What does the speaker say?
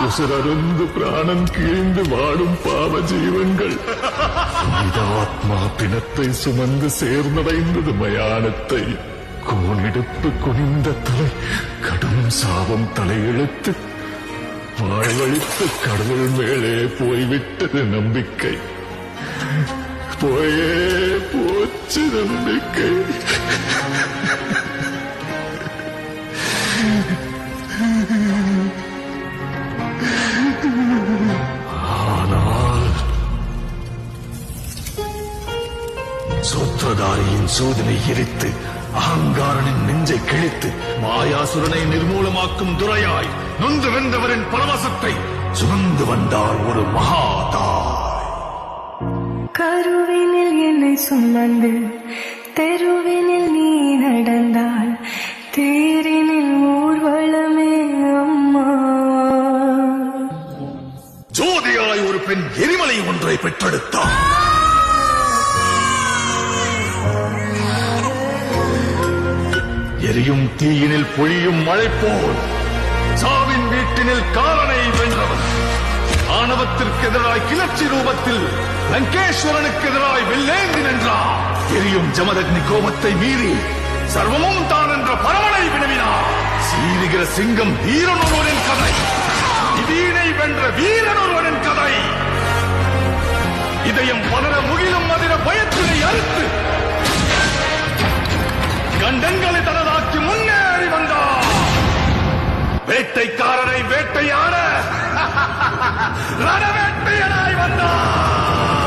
உசுரருந்து பிராணம் கீழ்ந்து வாடும் பாவ ஜீவன்கள் ஆத்மா பிணத்தை சுமந்து சேர்ந்தடைந்தது மயானத்தை. கோணிடுப்பு குனிந்த தலை கடும் சாபம் தலையெழுத்து வாழ்வழித்து கடவுள் மேலே போய்விட்டது நம்பிக்கை. போயே போச்சு நம்பிக்கை. ஆனால் சூத்திரதாரியின் சூதனை எரித்து அகங்காரனின் நெஞ்சை கிழித்து மாயாசுரனை நிர்மூலமாக்கும் துறையாய் நொந்து வென்றவரின் பரவசத்தை சுமந்து வந்தார் ஒரு மகாதாய். கருவினில் என்னை சுமந்து தெருவினில் நீ நடந்தால் தேரினில் ஊர்வலமே அம்மா. ஜோதியாய் ஒரு பெண் எரிமலை ஒன்றை பெற்றெடுத்தார். எரியும் தீயினில் பொழியும் மழை போல் சாவின் வீட்டினில் காலனை வென்றவன். ஆணவத்திற்கு எதிராய் கிளர்ச்சி ரூபத்தில் லங்கேஸ்வரனுக்கு எதிராய் வெள்ளேந்தி நின்றார். எரியும் ஜமதக்னி கோபத்தை மீறி சர்வமும் தான் என்ற பரவனை வினவினார். சீரிகிற சிங்கம் வீரனொருவனின் கதை, இதீனை வென்ற வீரனொருவனின் கதை. இதயம் பதற முகிலும் அதிர பயத்தினை அறுத்து கண்டங்களை தனதாக்கி முன்னேறி வந்தார். வேட்டைக்காரரை வேட்டையாட ரணவேட்டையனாய் வந்தார்.